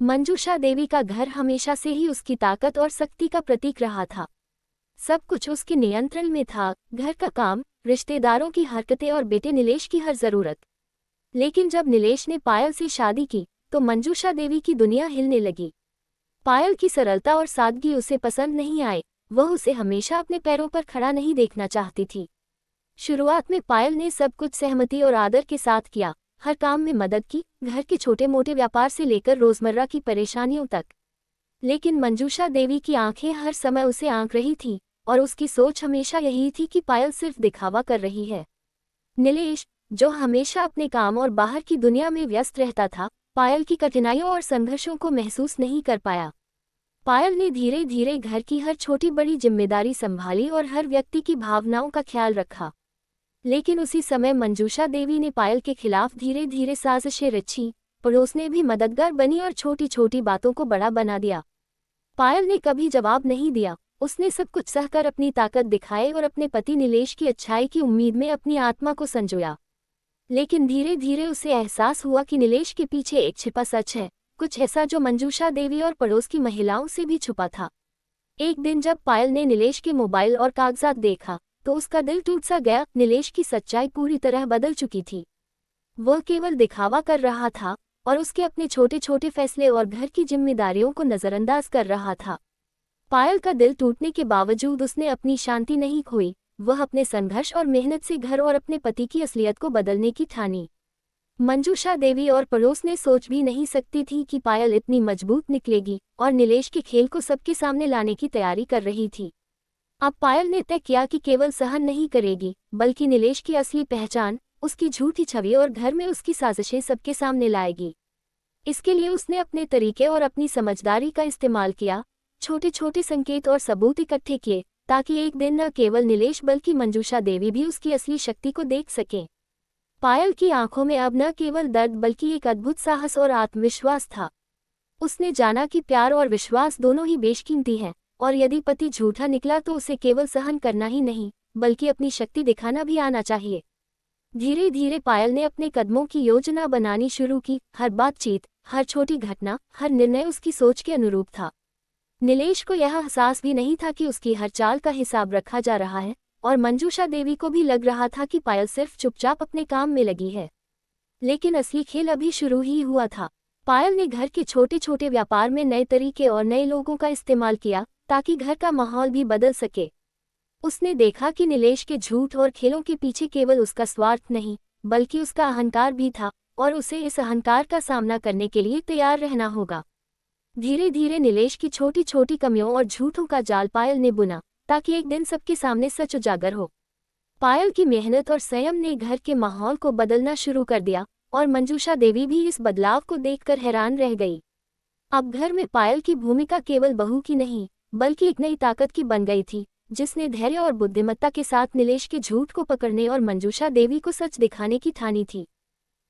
मंजूषा देवी का घर हमेशा से ही उसकी ताकत और शक्ति का प्रतीक रहा था। सब कुछ उसके नियंत्रण में था, घर का काम, रिश्तेदारों की हरकतें और बेटे नीलेश की हर जरूरत। लेकिन जब नीलेश ने पायल से शादी की तो मंजूषा देवी की दुनिया हिलने लगी। पायल की सरलता और सादगी उसे पसंद नहीं आए। वह उसे हमेशा अपने पैरों पर खड़ा नहीं देखना चाहती थी। शुरुआत में पायल ने सब कुछ सहमति और आदर के साथ किया, हर काम में मदद की, घर के छोटे मोटे व्यापार से लेकर रोजमर्रा की परेशानियों तक। लेकिन मंजूषा देवी की आंखें हर समय उसे आंक रही थीं और उसकी सोच हमेशा यही थी कि पायल सिर्फ दिखावा कर रही है। नीलेश, जो हमेशा अपने काम और बाहर की दुनिया में व्यस्त रहता था, पायल की कठिनाइयों और संघर्षों को महसूस नहीं कर पाया। पायल ने धीरे धीरे घर की हर छोटी बड़ी जिम्मेदारी संभाली और हर व्यक्ति की भावनाओं का ख्याल रखा। लेकिन उसी समय मंजूषा देवी ने पायल के खिलाफ धीरे धीरे साजिशें रची। पड़ोस ने भी मददगार बनी और छोटी छोटी बातों को बड़ा बना दिया। पायल ने कभी जवाब नहीं दिया। उसने सब कुछ सहकर अपनी ताकत दिखाई और अपने पति नीलेश की अच्छाई की उम्मीद में अपनी आत्मा को संजोया। लेकिन धीरे धीरे उसे एहसास हुआ कि नीलेश के पीछे एक छिपा सच है, कुछ ऐसा जो मंजूषा देवी और पड़ोस की महिलाओं से भी छुपा था। एक दिन जब पायल ने नीलेश के मोबाइल और कागजात देखा तो उसका दिल टूट सा गया। नीलेश की सच्चाई पूरी तरह बदल चुकी थी। वह केवल दिखावा कर रहा था और उसके अपने छोटे छोटे फैसले और घर की जिम्मेदारियों को नजरअंदाज कर रहा था। पायल का दिल टूटने के बावजूद उसने अपनी शांति नहीं खोई। वह अपने संघर्ष और मेहनत से घर और अपने पति की असलियत को बदलने की ठानी। मंजूषा देवी और पड़ोस ने सोच भी नहीं सकती थी कि पायल इतनी मजबूत निकलेगी और नीलेश के खेल को सबके सामने लाने की तैयारी कर रही थी। अब पायल ने तय किया कि केवल सहन नहीं करेगी, बल्कि नीलेश की असली पहचान, उसकी झूठी छवि और घर में उसकी साजिशें सबके सामने लाएगी। इसके लिए उसने अपने तरीके और अपनी समझदारी का इस्तेमाल किया। छोटे छोटे संकेत और सबूत इकट्ठे किए ताकि एक दिन न केवल नीलेश बल्कि मंजूषा देवी भी उसकी असली शक्ति को देख सकें। पायल की आंखों में अब न केवल दर्द बल्कि एक अद्भुत साहस और आत्मविश्वास था। उसने जाना कि प्यार और विश्वास दोनों ही बेशकीमती हैं और यदि पति झूठा निकला तो उसे केवल सहन करना ही नहीं बल्कि अपनी शक्ति दिखाना भी आना चाहिए। धीरे धीरे पायल ने अपने कदमों की योजना बनानी शुरू की। हर बातचीत, हर छोटी घटना, हर निर्णय उसकी सोच के अनुरूप था। नीलेश को यह एहसास भी नहीं था कि उसकी हर चाल का हिसाब रखा जा रहा है और मंजूषा देवी को भी लग रहा था कि पायल सिर्फ चुपचाप अपने काम में लगी है। लेकिन असली खेल अभी शुरू ही हुआ था। पायल ने घर के छोटे छोटे व्यापार में नए तरीके और नए लोगों का इस्तेमाल किया ताकि घर का माहौल भी बदल सके। उसने देखा कि नीलेश के झूठ और खेलों के पीछे केवल उसका स्वार्थ नहीं बल्कि उसका अहंकार भी था और उसे इस अहंकार का सामना करने के लिए तैयार रहना होगा। धीरे धीरे नीलेश की छोटी छोटी कमियों और झूठों का जाल पायल ने बुना ताकि एक दिन सबके सामने सच उजागर हो। पायल की मेहनत और संयम ने घर के माहौल को बदलना शुरू कर दिया और मंजूषा देवी भी इस बदलाव को देखकर हैरान रह गई। अब घर में पायल की भूमिका केवल बहू की नहीं बल्कि एक नई ताकत की बन गई थी, जिसने धैर्य और बुद्धिमत्ता के साथ नीलेश के झूठ को पकड़ने और मंजूषा देवी को सच दिखाने की ठानी थी।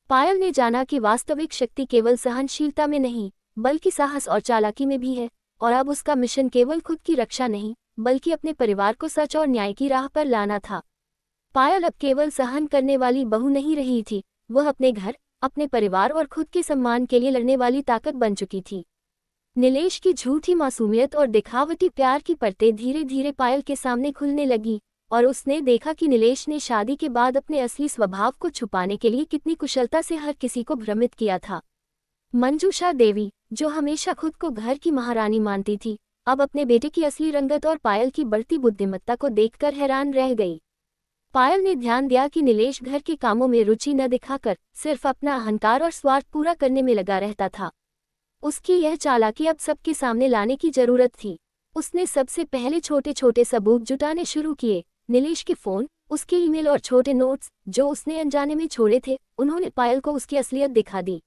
पायल ने जाना कि वास्तविक शक्ति केवल सहनशीलता में नहीं बल्कि साहस और चालाकी में भी है और अब उसका मिशन केवल खुद की रक्षा नहीं बल्कि अपने परिवार को सच और न्याय की राह पर लाना था। पायल अब केवल सहन करने वाली बहू नहीं रही थी, वह अपने घर, अपने परिवार और खुद के सम्मान के लिए लड़ने वाली ताकत बन चुकी थी। नीलेश की झूठी मासूमियत और दिखावटी प्यार की परतें धीरे धीरे पायल के सामने खुलने लगी और उसने देखा कि नीलेश ने शादी के बाद अपने असली स्वभाव को छुपाने के लिए कितनी कुशलता से हर किसी को भ्रमित किया था। मंजूषा देवी, जो हमेशा खुद को घर की महारानी मानती थी, अब अपने बेटे की असली रंगत और पायल की बढ़ती बुद्धिमत्ता को देखकर हैरान रह गई। पायल ने ध्यान दिया कि नीलेश घर के कामों में रुचि न दिखाकर सिर्फ अपना अहंकार और स्वार्थ पूरा करने में लगा रहता था। उसकी यह चालाकी अब सबके सामने लाने की जरूरत थी। उसने सबसे पहले छोटे छोटे सबूत जुटाने शुरू किए। नीलेश के फोन, उसके ईमेल और छोटे नोट्स जो उसने अनजाने में छोड़े थे, उन्होंने पायल को उसकी असलियत दिखा दी।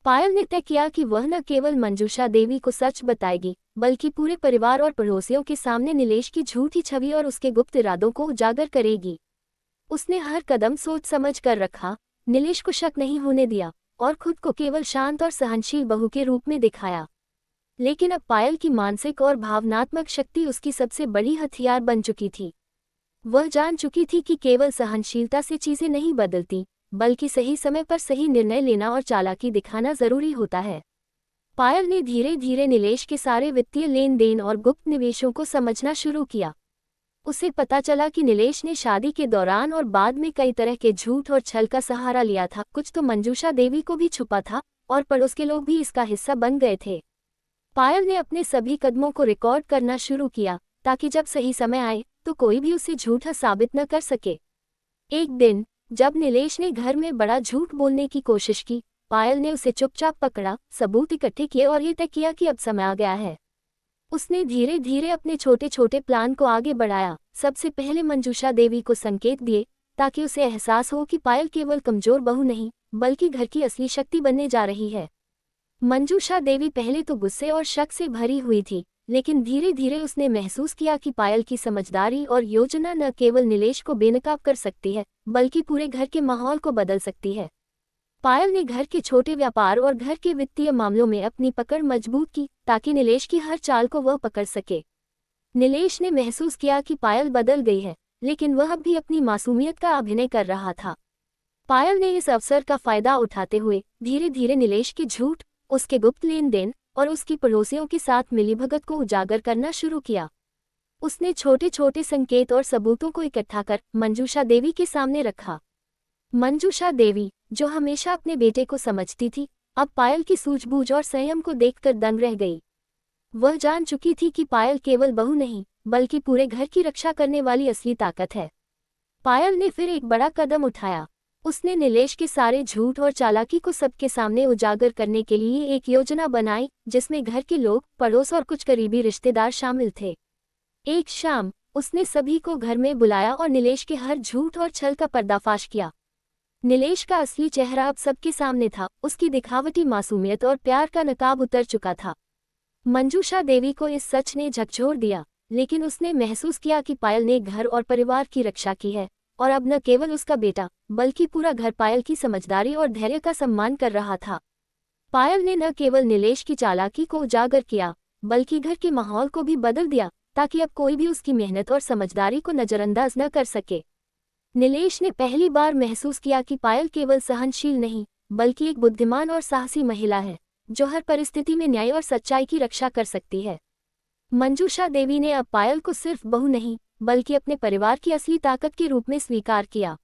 पायल ने तय किया कि वह न केवल मंजूषा देवी को सच बताएगी बल्कि पूरे परिवार और पड़ोसियों के सामने नीलेश की झूठी छवि और उसके गुप्त इरादों को उजागर करेगी। उसने हर कदम सोच समझ कर रखा, नीलेश को शक नहीं होने दिया और खुद को केवल शांत और सहनशील बहू के रूप में दिखाया। लेकिन अब पायल की मानसिक और भावनात्मक शक्ति उसकी सबसे बड़ी हथियार बन चुकी थी। वह जान चुकी थी कि केवल सहनशीलता से चीजें नहीं बदलती बल्कि सही समय पर सही निर्णय लेना और चालाकी दिखाना जरूरी होता है। पायल ने धीरे धीरे नीलेश के सारे वित्तीय लेन देन और गुप्त निवेशों को समझना शुरू किया। उसे पता चला कि नीलेश ने शादी के दौरान और बाद में कई तरह के झूठ और छल का सहारा लिया था। कुछ तो मंजूषा देवी को भी छुपा था और पड़ोस के लोग भी इसका हिस्सा बन गए थे। पायल ने अपने सभी कदमों को रिकॉर्ड करना शुरू किया ताकि जब सही समय आए तो कोई भी उसे झूठा साबित न कर सके। एक दिन जब नीलेश ने घर में बड़ा झूठ बोलने की कोशिश की, पायल ने उसे चुपचाप पकड़ा, सबूत इकट्ठे किए और ये तय किया कि अब समय आ गया है। उसने धीरे धीरे अपने छोटे छोटे प्लान को आगे बढ़ाया। सबसे पहले मंजूषा देवी को संकेत दिए ताकि उसे एहसास हो कि पायल केवल कमजोर बहू नहीं बल्कि घर की असली शक्ति बनने जा रही है। मंजूषा देवी पहले तो गुस्से और शक से भरी हुई थी, लेकिन धीरे धीरे उसने महसूस किया कि पायल की समझदारी और योजना न केवल नीलेश को बेनकाब कर सकती है बल्कि पूरे घर के माहौल को बदल सकती है। पायल ने घर के छोटे व्यापार और घर के वित्तीय मामलों में अपनी पकड़ मजबूत की ताकि नीलेश की हर चाल को वह पकड़ सके। नीलेश ने महसूस किया कि पायल बदल गई है, लेकिन वह अब भी अपनी मासूमियत का अभिनय कर रहा था। पायल ने इस अवसर का फायदा उठाते हुए धीरे धीरे नीलेश के झूठ, उसके गुप्त लेन देन और उसकी पड़ोसियों के साथ मिलीभगत को उजागर करना शुरू किया। उसने छोटे छोटे संकेत और सबूतों को इकट्ठा कर मंजूषा देवी के सामने रखा। मंजूषा देवी, जो हमेशा अपने बेटे को समझती थी, अब पायल की सूझबूझ और संयम को देखकर दंग रह गई। वह जान चुकी थी कि पायल केवल बहू नहीं बल्कि पूरे घर की रक्षा करने वाली असली ताकत है। पायल ने फिर एक बड़ा कदम उठाया। उसने नीलेश के सारे झूठ और चालाकी को सबके सामने उजागर करने के लिए एक योजना बनाई जिसमें घर के लोग, पड़ोस और कुछ करीबी रिश्तेदार शामिल थे। एक शाम उसने सभी को घर में बुलाया और नीलेश के हर झूठ और छल का पर्दाफाश किया। नीलेश का असली चेहरा अब सबके सामने था। उसकी दिखावटी मासूमियत और प्यार का नकाब उतर चुका था। मंजूषा देवी को इस सच ने झकझोर दिया, लेकिन उसने महसूस किया कि पायल ने घर और परिवार की रक्षा की है और अब न केवल उसका बेटा बल्कि पूरा घर पायल की समझदारी और धैर्य का सम्मान कर रहा था। पायल ने न केवल नीलेश की चालाकी को उजागर किया बल्कि घर के माहौल को भी बदल दिया ताकि अब कोई भी उसकी मेहनत और समझदारी को नजरअंदाज न कर सके। नीलेश ने पहली बार महसूस किया कि पायल केवल सहनशील नहीं बल्कि एक बुद्धिमान और साहसी महिला है जो हर परिस्थिति में न्याय और सच्चाई की रक्षा कर सकती है। मंजूषा देवी ने अब पायल को सिर्फ बहू नहीं बल्कि अपने परिवार की असली ताकत के रूप में स्वीकार किया।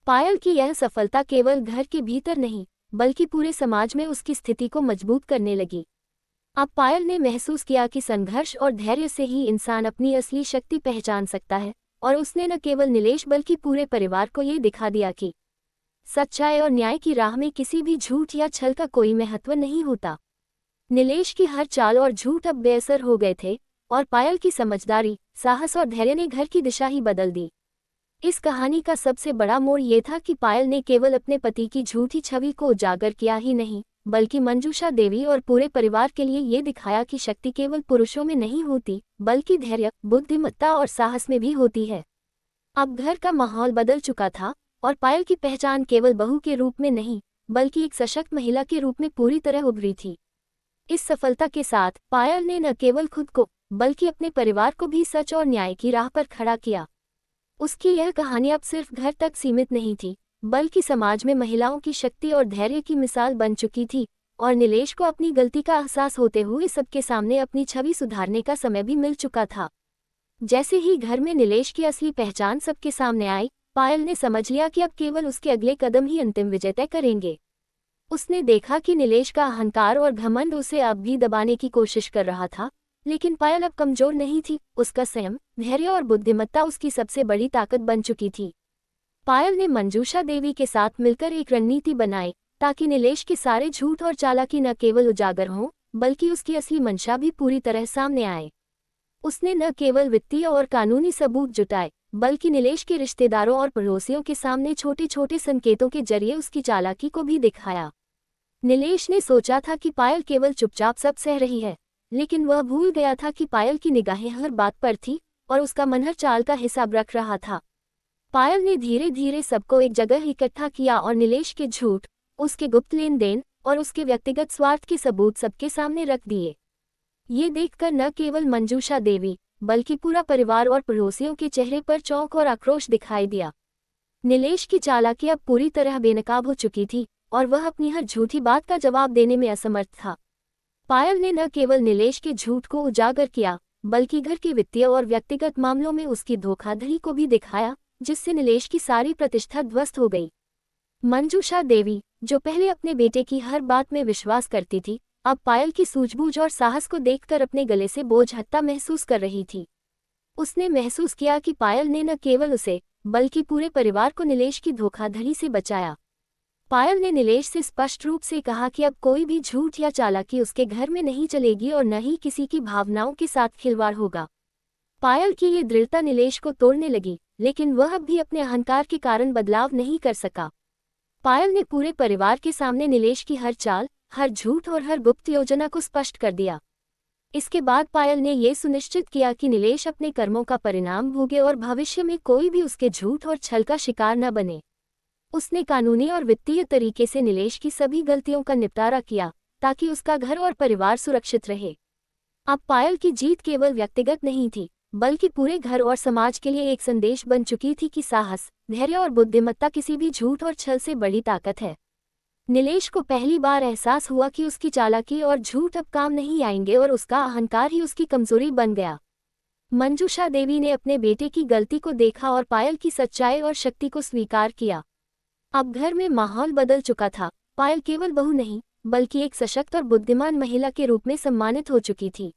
पायल की यह सफलता केवल घर के भीतर नहीं बल्कि पूरे समाज में उसकी स्थिति को मजबूत करने लगी। अब पायल ने महसूस किया कि संघर्ष और धैर्य से ही इंसान अपनी असली शक्ति पहचान सकता है और उसने न केवल नीलेश बल्कि पूरे परिवार को ये दिखा दिया कि सच्चाई और न्याय की राह में किसी भी झूठ या छल का कोई महत्व नहीं होता। नीलेश की हर चाल और झूठ अब बेअसर हो गए थे और पायल की समझदारी, साहस और धैर्य ने घर की दिशा ही बदल दी। इस कहानी का सबसे बड़ा मोड़ ये था कि पायल ने केवल अपने पति की झूठी छवि को उजागर किया ही नहीं बल्कि मंजूषा देवी और पूरे परिवार के लिए ये दिखाया कि शक्ति केवल पुरुषों में नहीं होती बल्कि धैर्य, बुद्धिमत्ता और साहस में भी होती है। अब घर का माहौल बदल चुका था और पायल की पहचान केवल बहू के रूप में नहीं बल्कि एक सशक्त महिला के रूप में पूरी तरह उभरी थी। इस सफलता के साथ पायल ने न केवल खुद को बल्कि अपने परिवार को भी सच और न्याय की राह पर खड़ा किया। उसकी यह कहानी अब सिर्फ घर तक सीमित नहीं थी बल्कि समाज में महिलाओं की शक्ति और धैर्य की मिसाल बन चुकी थी और नीलेश को अपनी गलती का एहसास होते हुए सबके सामने अपनी छवि सुधारने का समय भी मिल चुका था। जैसे ही घर में नीलेश की असली पहचान सबके सामने आई, पायल ने समझ लिया कि अब केवल उसके अगले कदम ही अंतिम विजय तय करेंगे। उसने देखा कि नीलेश का अहंकार और घमंड उसे अब भी दबाने की कोशिश कर रहा था, लेकिन पायल अब कमजोर नहीं थी। उसका संयम, धैर्य और बुद्धिमत्ता उसकी सबसे बड़ी ताकत बन चुकी थी। पायल ने मंजूषा देवी के साथ मिलकर एक रणनीति बनाई ताकि नीलेश के सारे झूठ और चालाकी न केवल उजागर हों बल्कि उसकी असली मंशा भी पूरी तरह सामने आए। उसने न केवल वित्तीय और कानूनी सबूत जुटाए बल्कि नीलेश के रिश्तेदारों और पड़ोसियों के सामने छोटे छोटे संकेतों के जरिए उसकी चालाकी को भी दिखाया। नीलेश ने सोचा था कि पायल केवल चुपचाप सब सह रही है, लेकिन वह भूल गया था कि पायल की निगाहें हर बात पर थी और उसका मन हर चाल का हिसाब रख रहा था। पायल ने धीरे धीरे सबको एक जगह इकट्ठा किया और नीलेश के झूठ, उसके गुप्त लेन देन और उसके व्यक्तिगत स्वार्थ के सबूत सबके सामने रख दिए। ये देखकर न केवल मंजूषा देवी बल्कि पूरा परिवार और पड़ोसियों के चेहरे पर चौंक और आक्रोश दिखाई दिया। नीलेश की चालाकी अब पूरी तरह बेनकाब हो चुकी थी और वह अपनी हर झूठी बात का जवाब देने में असमर्थ था। पायल ने न केवल नीलेश के झूठ को उजागर किया, बल्कि घर के वित्तीय और व्यक्तिगत मामलों में उसकी धोखाधड़ी को भी दिखाया, जिससे नीलेश की सारी प्रतिष्ठा ध्वस्त हो गई। मंजूषा देवी, जो पहले अपने बेटे की हर बात में विश्वास करती थी, अब पायल की सूझबूझ और साहस को देखकर अपने गले से बोझ हत्ता महसूस कर रही थी। उसने महसूस किया कि पायल ने न केवल उसे, बल्कि पूरे परिवार को नीलेश की धोखाधड़ी से बचाया। पायल ने नीलेश से स्पष्ट रूप से कहा कि अब कोई भी झूठ या चालाकी उसके घर में नहीं चलेगी और न ही किसी की भावनाओं के साथ खिलवाड़ होगा। पायल की ये दृढ़ता नीलेश को तोड़ने लगी, लेकिन वह अब भी अपने अहंकार के कारण बदलाव नहीं कर सका। पायल ने पूरे परिवार के सामने नीलेश की हर चाल, हर झूठ और हर गुप्त योजना को स्पष्ट कर दिया। इसके बाद पायल ने यह सुनिश्चित किया कि नीलेश अपने कर्मों का परिणाम भोगे और भविष्य में कोई भी उसके झूठ और छल का शिकार न बने। उसने कानूनी और वित्तीय तरीके से नीलेश की सभी गलतियों का निपटारा किया, ताकि उसका घर और परिवार सुरक्षित रहे। अब पायल की जीत केवल व्यक्तिगत नहीं थी, बल्कि पूरे घर और समाज के लिए एक संदेश बन चुकी थी कि साहस, धैर्य और बुद्धिमत्ता किसी भी झूठ और छल से बड़ी ताकत है। नीलेश को पहली बार एहसास हुआ कि उसकी चालाकी और झूठ अब काम नहीं आएंगे और उसका अहंकार ही उसकी कमजोरी बन गया। मंजूषा देवी ने अपने बेटे की गलती को देखा और पायल की सच्चाई और शक्ति को स्वीकार किया। अब घर में माहौल बदल चुका था। पायल केवल बहू नहीं, बल्कि एक सशक्त और बुद्धिमान महिला के रूप में सम्मानित हो चुकी थी।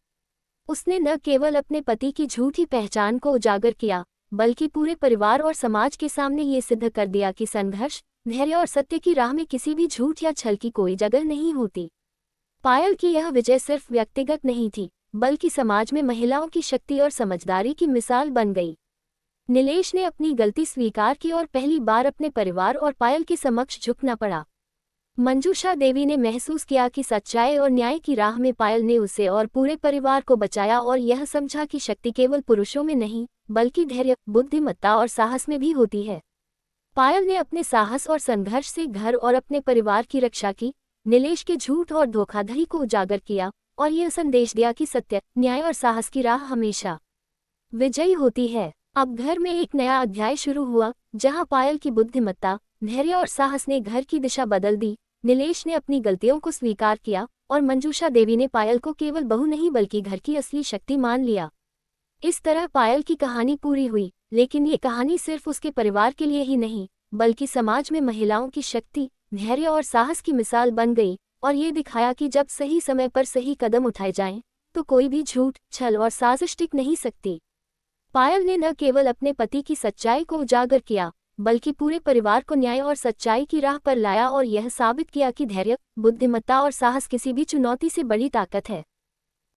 उसने न केवल अपने पति की झूठी पहचान को उजागर किया, बल्कि पूरे परिवार और समाज के सामने ये सिद्ध कर दिया कि संघर्ष, धैर्य और सत्य की राह में किसी भी झूठ या छल की कोई जगह नहीं होती। पायल की यह विजय सिर्फ व्यक्तिगत नहीं थी, बल्कि समाज में महिलाओं की शक्ति और समझदारी की मिसाल बन गई। नीलेश ने अपनी गलती स्वीकार की और पहली बार अपने परिवार और पायल के समक्ष झुकना पड़ा। मंजूषा देवी ने महसूस किया कि सच्चाई और न्याय की राह में पायल ने उसे और पूरे परिवार को बचाया और यह समझा कि शक्ति केवल पुरुषों में नहीं, बल्कि धैर्य, बुद्धिमत्ता और साहस में भी होती है। पायल ने अपने साहस और संघर्ष से घर और अपने परिवार की रक्षा की, नीलेश के झूठ और धोखाधड़ी को उजागर किया और यह संदेश दिया कि सत्य, न्याय और साहस की राह हमेशा विजयी होती है। अब घर में एक नया अध्याय शुरू हुआ, जहां पायल की बुद्धिमत्ता, धैर्य और साहस ने घर की दिशा बदल दी। नीलेश ने अपनी गलतियों को स्वीकार किया और मंजूषा देवी ने पायल को केवल बहू नहीं बल्कि घर की असली शक्ति मान लिया। इस तरह पायल की कहानी पूरी हुई, लेकिन ये कहानी सिर्फ उसके परिवार के लिए ही नहीं, बल्कि समाज में महिलाओं की शक्ति, धैर्य और साहस की मिसाल बन गई और ये दिखाया कि जब सही समय पर सही कदम उठाए जाएं, तो कोई भी झूठ, छल और साजिश टिक नहीं सकती। पायल ने न केवल अपने पति की सच्चाई को उजागर किया, बल्कि पूरे परिवार को न्याय और सच्चाई की राह पर लाया और यह साबित किया कि धैर्य, बुद्धिमत्ता और साहस किसी भी चुनौती से बड़ी ताकत है।